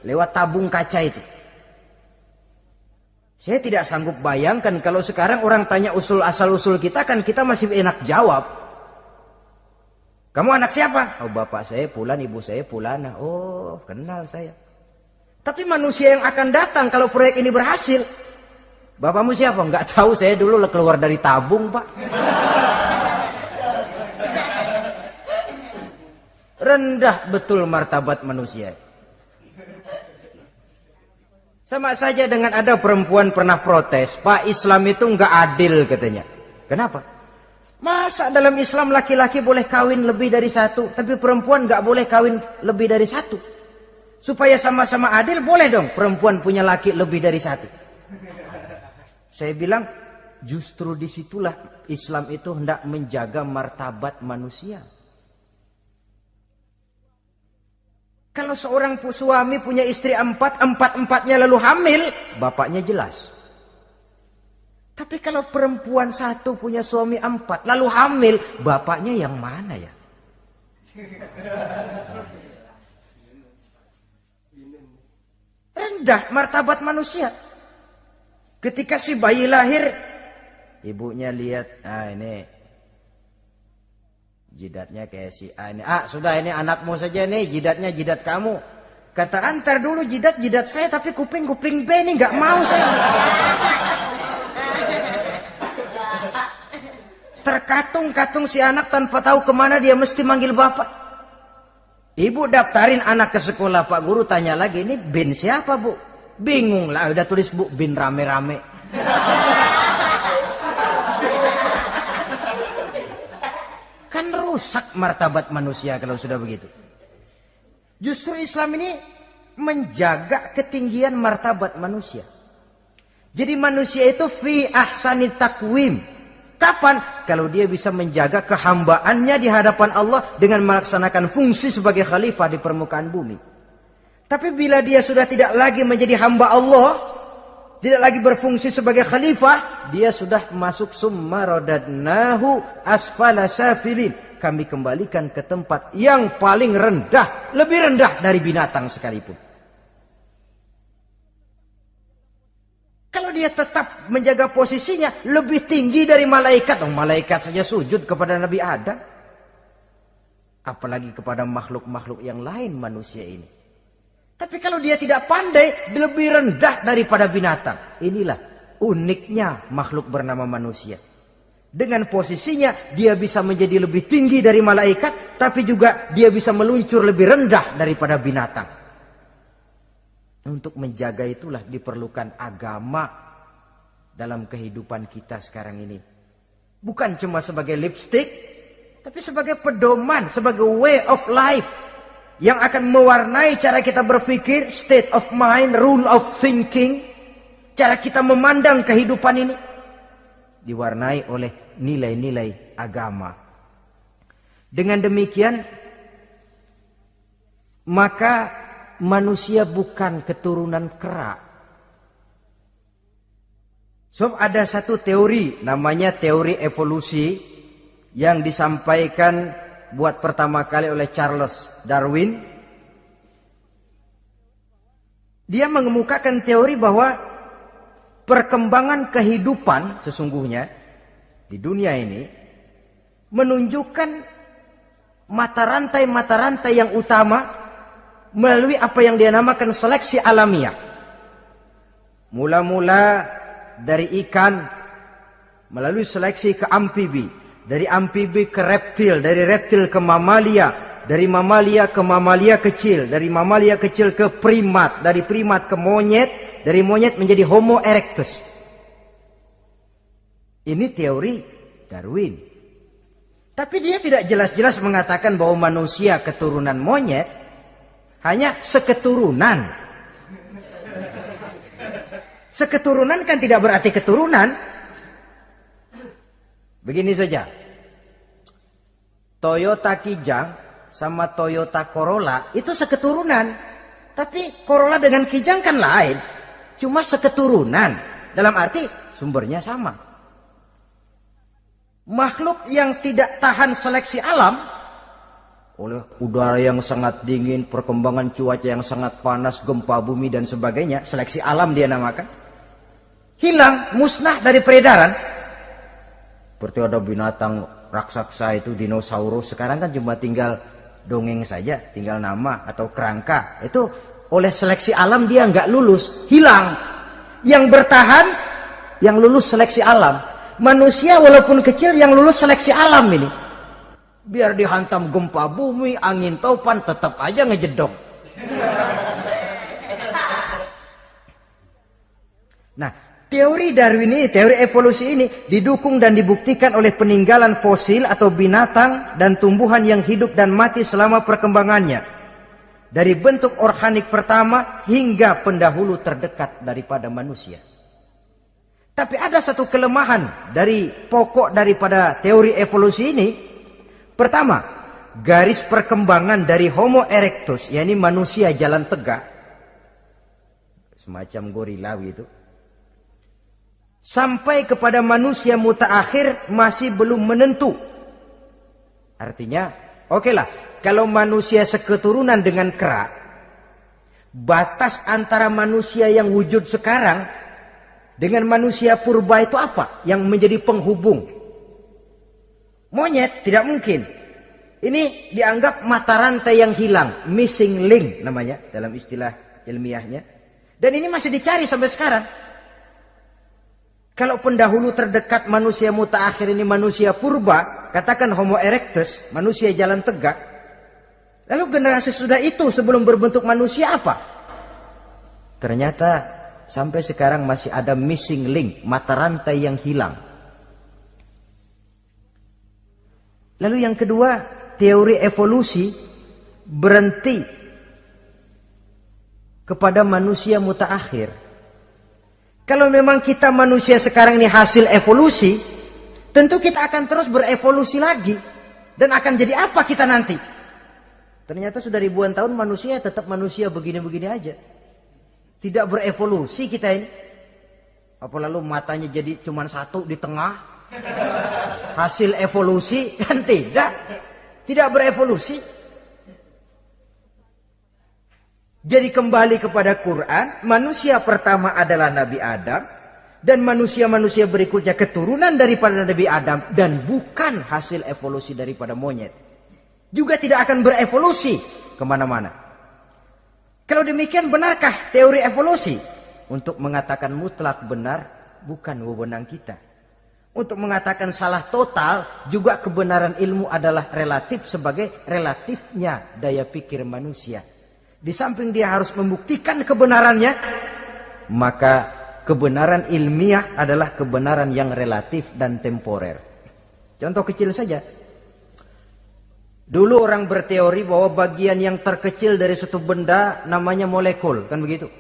lewat tabung kaca itu. Saya tidak sanggup bayangkan kalau sekarang orang tanya usul asal-usul kita, kan kita masih enak jawab. Kamu anak siapa? Oh, bapak saya Fulan, ibu saya Fulana. Oh, kenal saya. Tapi manusia yang akan datang kalau proyek ini berhasil, bapakmu siapa? Enggak tahu, saya dulu keluar dari tabung, Pak. Rendah betul martabat manusia. Sama saja dengan ada perempuan pernah protes, Pak, Islam itu enggak adil katanya. Kenapa? Masa dalam Islam laki-laki boleh kawin lebih dari satu, tapi perempuan enggak boleh kawin lebih dari satu? Supaya sama-sama adil, boleh dong perempuan punya laki lebih dari satu. Saya bilang, justru disitulah Islam itu hendak menjaga martabat manusia. Kalau seorang suami punya istri empat-empatnya lalu hamil, bapaknya jelas. Tapi kalau perempuan satu punya suami 4 lalu hamil, bapaknya yang mana ya? Rendah martabat manusia. Ketika si bayi lahir, ibunya lihat, ini jidatnya kayak si A ini. Sudah, ini anakmu saja nih, jidatnya jidat kamu. Kata, antar dulu jidat saya, tapi kuping B nih nggak mau saya. Terkatung-katung si anak tanpa tahu kemana dia mesti manggil bapak. Ibu daftarin anak ke sekolah, Pak Guru tanya lagi, ini bin siapa, Bu? Bingung lah, udah tulis Bu, bin rame-rame. Kan rusak martabat manusia kalau sudah begitu. Justru Islam ini menjaga ketinggian martabat manusia. Jadi manusia itu fi ahsani takwim. Kapan? Kalau dia bisa menjaga kehambaannya di hadapan Allah dengan melaksanakan fungsi sebagai khalifah di permukaan bumi. Tapi bila dia sudah tidak lagi menjadi hamba Allah, tidak lagi berfungsi sebagai khalifah, dia sudah masuk summa radadnahu asfala safilin. Kami kembalikan ke tempat yang paling rendah, lebih rendah dari binatang sekalipun. Kalau dia tetap menjaga posisinya lebih tinggi dari malaikat, malaikat saja sujud kepada Nabi Adam, apalagi kepada makhluk-makhluk yang lain manusia ini. Tapi kalau dia tidak pandai, lebih rendah daripada binatang. Inilah uniknya makhluk bernama manusia. Dengan posisinya dia bisa menjadi lebih tinggi dari malaikat, tapi juga dia bisa meluncur lebih rendah daripada binatang. Untuk menjaga itulah diperlukan agama dalam kehidupan kita sekarang ini. Bukan cuma sebagai lipstick, tapi sebagai pedoman, sebagai way of life yang akan mewarnai cara kita berpikir, state of mind, rule of thinking, cara kita memandang kehidupan ini diwarnai oleh nilai-nilai agama. Dengan demikian, maka manusia bukan keturunan kera. So, ada satu teori namanya teori evolusi yang disampaikan buat pertama kali oleh Charles Darwin. Dia mengemukakan teori bahwa perkembangan kehidupan sesungguhnya di dunia ini menunjukkan mata rantai yang utama melalui apa yang dia namakan seleksi alamiah. Mula-mula dari ikan, melalui seleksi ke amfibi, dari amfibi ke reptil, dari reptil ke mamalia, dari mamalia ke mamalia kecil, dari mamalia kecil ke primat, dari primat ke monyet, dari monyet menjadi Homo erectus. Ini teori Darwin. Tapi dia tidak jelas-jelas mengatakan bahwa manusia keturunan monyet, hanya seketurunan. Seketurunan kan tidak berarti keturunan. Begini saja. Toyota Kijang sama Toyota Corolla itu seketurunan. Tapi Corolla dengan Kijang kan lain. Cuma seketurunan. Dalam arti sumbernya sama. Makhluk yang tidak tahan seleksi alam, oleh udara yang sangat dingin, perkembangan cuaca yang sangat panas, gempa bumi dan sebagainya, seleksi alam dia namakan, hilang, musnah dari peredaran. Seperti ada binatang raksasa itu dinosaurus, sekarang kan cuma tinggal dongeng saja, tinggal nama atau kerangka. Itu oleh seleksi alam dia nggak lulus, hilang. Yang bertahan, yang lulus seleksi alam. Manusia walaupun kecil yang lulus seleksi alam ini. Biar dihantam gempa bumi, angin topan, tetap aja ngejedok. Nah, teori Darwin ini, teori evolusi ini didukung dan dibuktikan oleh peninggalan fosil atau binatang dan tumbuhan yang hidup dan mati selama perkembangannya. Dari bentuk organik pertama hingga pendahulu terdekat daripada manusia. Tapi ada satu kelemahan dari pokok daripada teori evolusi ini. Pertama, garis perkembangan dari Homo erectus, yakni manusia jalan tegak, semacam gorila gitu, sampai kepada manusia mutaakhir masih belum menentu. Artinya, okelah, kalau manusia seketurunan dengan kera, batas antara manusia yang wujud sekarang dengan manusia purba itu apa? Yang menjadi penghubung. Monyet tidak mungkin. Ini dianggap mata rantai yang hilang, missing link namanya dalam istilah ilmiahnya. Dan ini masih dicari sampai sekarang. Kalau pendahulu terdekat manusia mutaakhir ini manusia purba, katakan Homo erectus, manusia jalan tegak. Lalu generasi sudah itu sebelum berbentuk manusia apa? Ternyata sampai sekarang masih ada missing link, mata rantai yang hilang. Lalu yang kedua, teori evolusi berhenti kepada manusia mutaakhir. Kalau memang kita manusia sekarang ini hasil evolusi, tentu kita akan terus berevolusi lagi. Dan akan jadi apa kita nanti? Ternyata sudah ribuan tahun manusia tetap manusia begini-begini aja. Tidak berevolusi kita ini. Apa lalu matanya jadi cuma satu di tengah? Hasil evolusi? Kan tidak. Tidak berevolusi. Jadi kembali kepada Quran, manusia pertama adalah Nabi Adam. Dan manusia-manusia berikutnya keturunan daripada Nabi Adam. Dan bukan hasil evolusi daripada monyet. Juga tidak akan berevolusi kemana-mana. Kalau demikian benarkah teori evolusi? Untuk mengatakan mutlak benar bukan wewenang kita. Untuk mengatakan salah total juga kebenaran ilmu adalah relatif sebagai relatifnya daya pikir manusia. Di samping dia harus membuktikan kebenarannya, maka kebenaran ilmiah adalah kebenaran yang relatif dan temporer. Contoh kecil saja. Dulu orang berteori bahwa bagian yang terkecil dari suatu benda namanya molekul, kan begitu?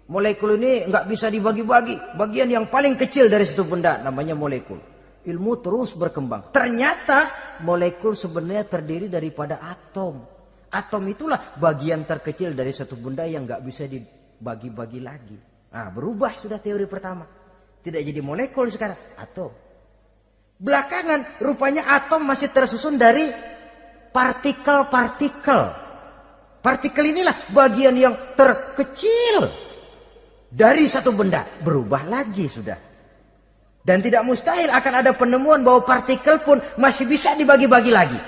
Molekul ini nggak bisa dibagi-bagi. Bagian yang paling kecil dari suatu benda namanya molekul. Ilmu terus berkembang. Ternyata molekul sebenarnya terdiri daripada atom. Atom itulah bagian terkecil dari suatu benda yang nggak bisa dibagi-bagi lagi. Nah, berubah sudah teori pertama. Tidak jadi molekul sekarang, atom. Belakangan rupanya atom masih tersusun dari partikel-partikel. Partikel inilah bagian yang terkecil dari satu benda. Berubah lagi sudah. Dan tidak mustahil akan ada penemuan bahwa partikel pun masih bisa dibagi-bagi lagi.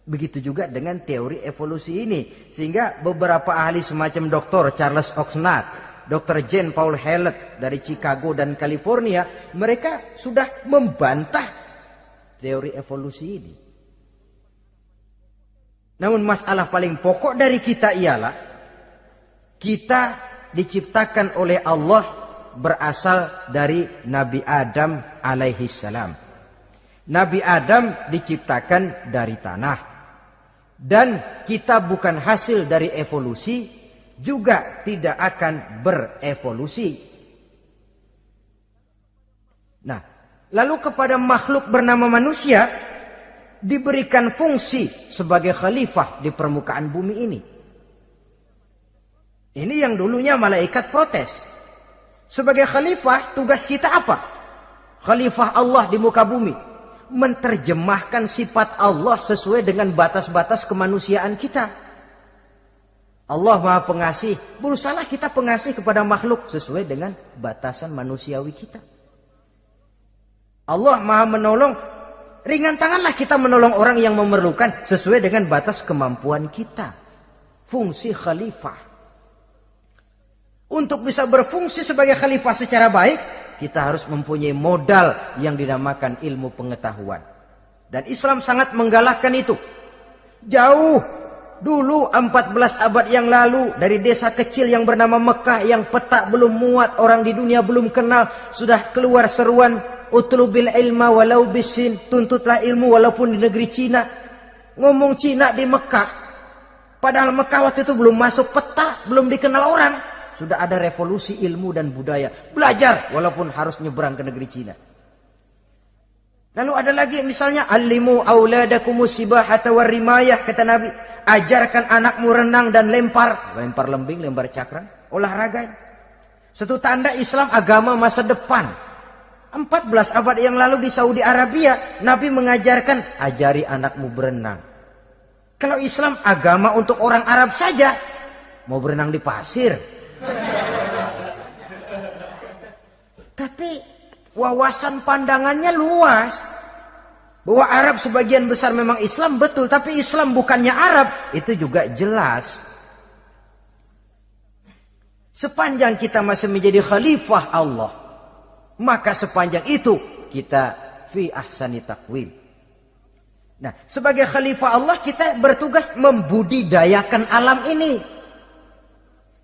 Begitu juga dengan teori evolusi ini. Sehingga beberapa ahli semacam Dr. Charles Oxnard, Dr. Jane Paul Hallett dari Chicago dan California, mereka sudah membantah teori evolusi ini. Namun masalah paling pokok dari kita ialah kita diciptakan oleh Allah berasal dari Nabi Adam alaihi salam. Nabi Adam diciptakan dari tanah. Dan kita bukan hasil dari evolusi, juga tidak akan berevolusi. Nah, lalu kepada makhluk bernama manusia diberikan fungsi sebagai khalifah di permukaan bumi ini. Ini yang dulunya malaikat protes. Sebagai khalifah, tugas kita apa? Khalifah Allah di muka bumi. Menerjemahkan sifat Allah sesuai dengan batas-batas kemanusiaan kita. Allah Maha Pengasih. Berusahalah kita pengasih kepada makhluk sesuai dengan batasan manusiawi kita. Allah Maha Menolong. Ringan tanganlah kita menolong orang yang memerlukan sesuai dengan batas kemampuan kita. Fungsi khalifah. Untuk bisa berfungsi sebagai khalifah secara baik, kita harus mempunyai modal yang dinamakan ilmu pengetahuan. Dan Islam sangat menggalakkan itu. Jauh dulu 14 abad yang lalu, dari desa kecil yang bernama Mekah yang peta belum muat, orang di dunia belum kenal, sudah keluar seruan utlubil ilma walau bisin, tuntutlah ilmu walaupun di negeri Cina. Ngomong Cina di Mekah, padahal Mekah waktu itu belum masuk peta, belum dikenal orang. Sudah ada revolusi ilmu dan budaya. Belajar walaupun harus nyebrang ke negeri Cina. Lalu ada lagi misalnya allimu auladakumus sibahata warrimayah, kata Nabi. Ajarkan anakmu renang dan lempar lembing, lempar cakram, olahraga. Satu tanda Islam agama masa depan. 14 abad yang lalu di Saudi Arabia, Nabi mengajarkan ajari anakmu berenang. Kalau Islam agama untuk orang Arab saja, mau berenang di pasir. Tapi wawasan pandangannya luas. Bahwa Arab sebagian besar memang Islam, betul. Tapi Islam bukannya Arab, itu juga jelas. Sepanjang kita masih menjadi khalifah Allah, maka sepanjang itu kita fi ahsani taqwim. Nah, sebagai khalifah Allah kita bertugas membudidayakan alam ini.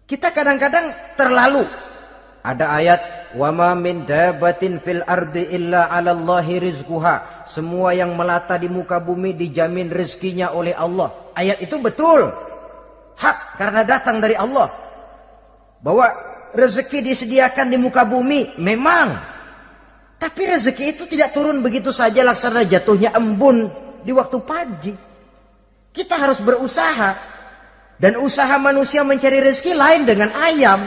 Kita kadang-kadang terlalu. Ada ayat, wa ma min dabatin fil ardi illa 'alallahi rizquha. Semua yang melata di muka bumi dijamin rezekinya oleh Allah. Ayat itu betul. Hak karena datang dari Allah. Bahwa rezeki disediakan di muka bumi memang. Tapi rezeki itu tidak turun begitu saja laksana jatuhnya embun di waktu pagi. Kita harus berusaha. Dan usaha manusia mencari rezeki lain dengan ayam.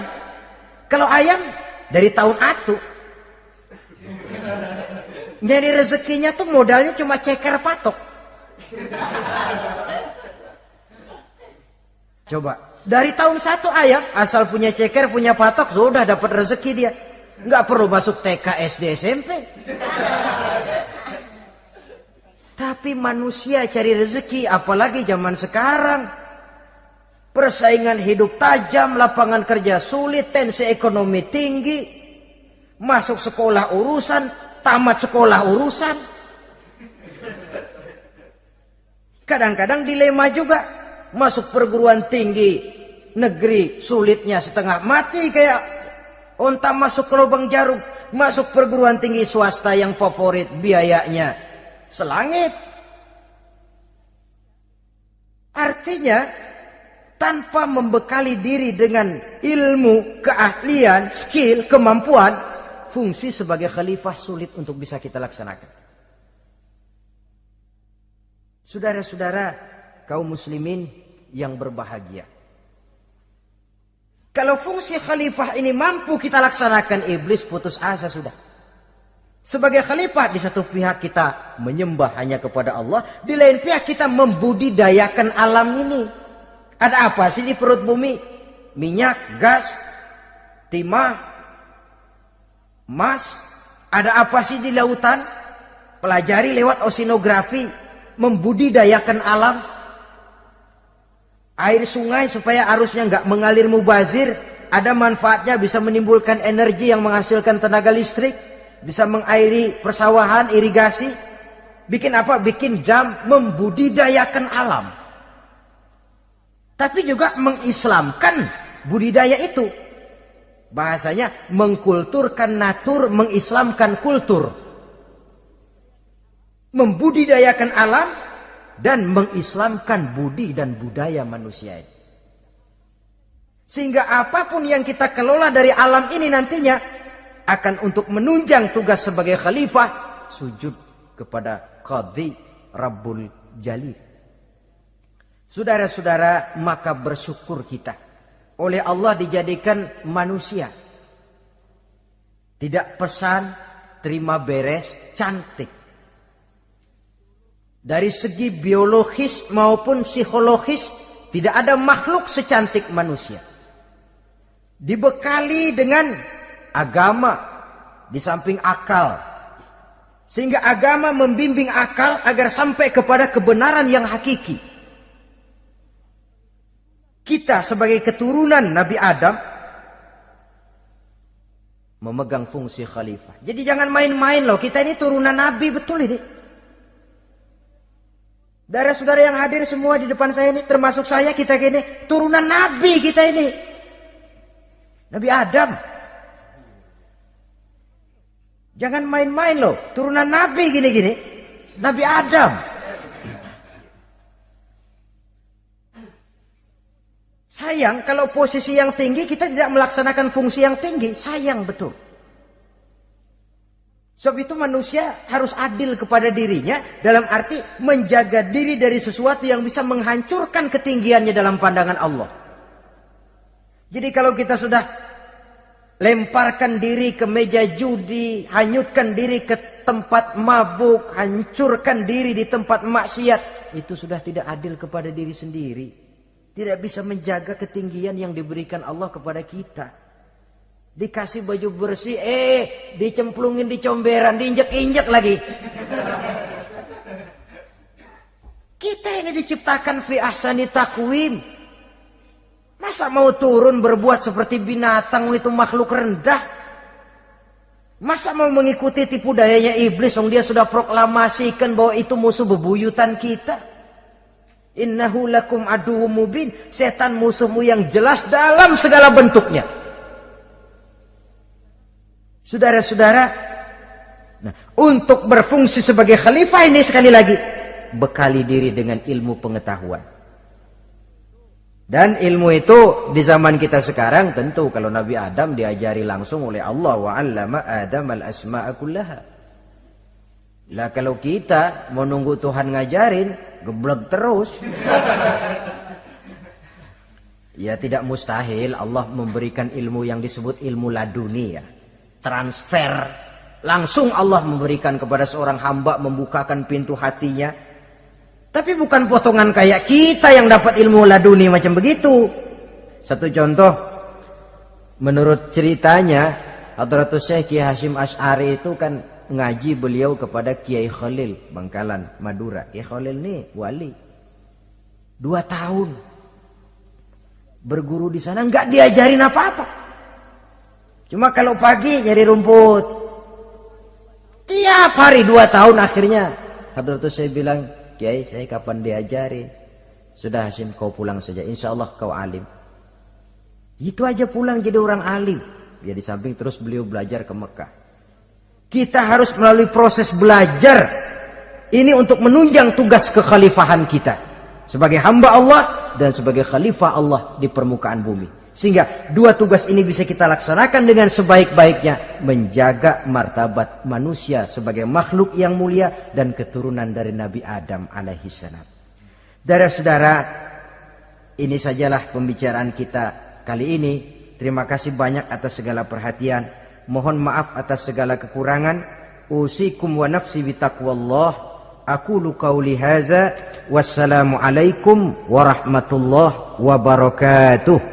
Kalau ayam dari tahun atu. Nyari rezekinya tuh modalnya cuma ceker patok. Coba. Dari tahun 1 ayam asal punya ceker, punya patok, sudah dapat rezeki dia. Nggak perlu masuk TK, SD, SMP. Tapi manusia cari rezeki, apalagi zaman sekarang. Persaingan hidup tajam, lapangan kerja sulit, tensi ekonomi tinggi. Masuk sekolah urusan, tamat sekolah urusan. Kadang-kadang dilema juga. Masuk perguruan tinggi negeri sulitnya setengah mati kayak onta masuk ke lubang jarum. Masuk perguruan tinggi swasta yang favorit biayanya selangit. Artinya tanpa membekali diri dengan ilmu, keahlian, skill, kemampuan, fungsi sebagai khalifah sulit untuk bisa kita laksanakan. Saudara-saudara kaum muslimin yang berbahagia. Kalau fungsi khalifah ini mampu kita laksanakan, iblis putus asa sudah. Sebagai khalifah di satu pihak kita menyembah hanya kepada Allah, di lain pihak kita membudidayakan alam ini. Ada apa sih di perut bumi? Minyak, gas, timah, emas. Ada apa sih di lautan? Pelajari lewat oceanografi, membudidayakan alam. Air sungai supaya arusnya nggak mengalir mubazir. Ada manfaatnya, bisa menimbulkan energi yang menghasilkan tenaga listrik. Bisa mengairi persawahan, irigasi. Bikin apa? Bikin dam, membudidayakan alam. Tapi juga mengislamkan budidaya itu. Bahasanya mengkulturkan natur, mengislamkan kultur. Membudidayakan alam dan mengislamkan budi dan budaya manusia ini. Sehingga apapun yang kita kelola dari alam ini nantinya akan untuk menunjang tugas sebagai khalifah, sujud kepada Qadhi Rabbul Jalil. Saudara-saudara, maka bersyukur kita oleh Allah dijadikan manusia. Tidak pesan, terima beres, cantik. Dari segi biologis maupun psikologis, tidak ada makhluk secantik manusia. Dibekali dengan agama di samping akal. Sehingga agama membimbing akal agar sampai kepada kebenaran yang hakiki. Kita sebagai keturunan Nabi Adam memegang fungsi khalifah. Jadi jangan main-main loh. Kita ini turunan Nabi, betul ini. Saudara-saudara yang hadir semua di depan saya ini, termasuk saya, kita gini, turunan Nabi kita ini. Nabi Adam. Jangan main-main loh. Turunan Nabi gini-gini. Nabi Adam. Sayang kalau posisi yang tinggi kita tidak melaksanakan fungsi yang tinggi. Sayang betul. Sebab itu manusia harus adil kepada dirinya. Dalam arti menjaga diri dari sesuatu yang bisa menghancurkan ketinggiannya dalam pandangan Allah. Jadi kalau kita sudah lemparkan diri ke meja judi, hanyutkan diri ke tempat mabuk, hancurkan diri di tempat maksiat, itu sudah tidak adil kepada diri sendiri. Tidak bisa menjaga ketinggian yang diberikan Allah kepada kita. Dikasih baju bersih, dicemplungin di comberan, diinjek-injek lagi. Kita ini diciptakan fi ahsani taqwim. Masa mau turun berbuat seperti binatang, itu makhluk rendah? Masa mau mengikuti tipu dayanya iblis, yang dia sudah proklamasikan bahwa itu musuh bebuyutan kita? Innahu lakum aduwwum mubin. Setan musuhmu yang jelas dalam segala bentuknya. Saudara-saudara, nah, untuk berfungsi sebagai khalifah ini sekali lagi bekali diri dengan ilmu pengetahuan. Dan ilmu itu di zaman kita sekarang tentu kalau Nabi Adam diajari langsung oleh Allah, wa 'allama Adam al-asma'a kullaha. Lah kalau kita mau nunggu Tuhan ngajarin, geblek terus. Ya tidak mustahil Allah memberikan ilmu yang disebut ilmu laduni ya. Transfer. Langsung Allah memberikan kepada seorang hamba, membukakan pintu hatinya. Tapi bukan potongan kayak kita yang dapat ilmu laduni macam begitu. Satu contoh, menurut ceritanya, Hadratus Syekh Kiai Hasyim Asy'ari itu kan ngaji beliau kepada Kiai Khalil Bangkalan, Madura. Kiai Khalil ini wali. 2 tahun berguru di sana, nggak diajarin apa-apa. Cuma kalau pagi nyari rumput. Tiap hari 2 tahun akhirnya Hadratus Syekh bilang, Kiai saya kapan diajari? Sudah Hasyim kau pulang saja, insya Allah kau alim. Itu aja pulang jadi orang alim. Ya di samping terus beliau belajar ke Mekah. Kita harus melalui proses belajar ini untuk menunjang tugas kekhalifahan kita sebagai hamba Allah dan sebagai khalifah Allah di permukaan bumi. Sehingga 2 tugas ini bisa kita laksanakan dengan sebaik-baiknya, menjaga martabat manusia sebagai makhluk yang mulia dan keturunan dari Nabi Adam alaihissalam. Saudara-saudara, ini sajalah pembicaraan kita kali ini. Terima kasih banyak atas segala perhatian. Mohon maaf atas segala kekurangan. Usikum wa nafsi bitaqwallah. Aqulu qauli hadza. Wassalamu alaikum warahmatullahi wabarakatuh.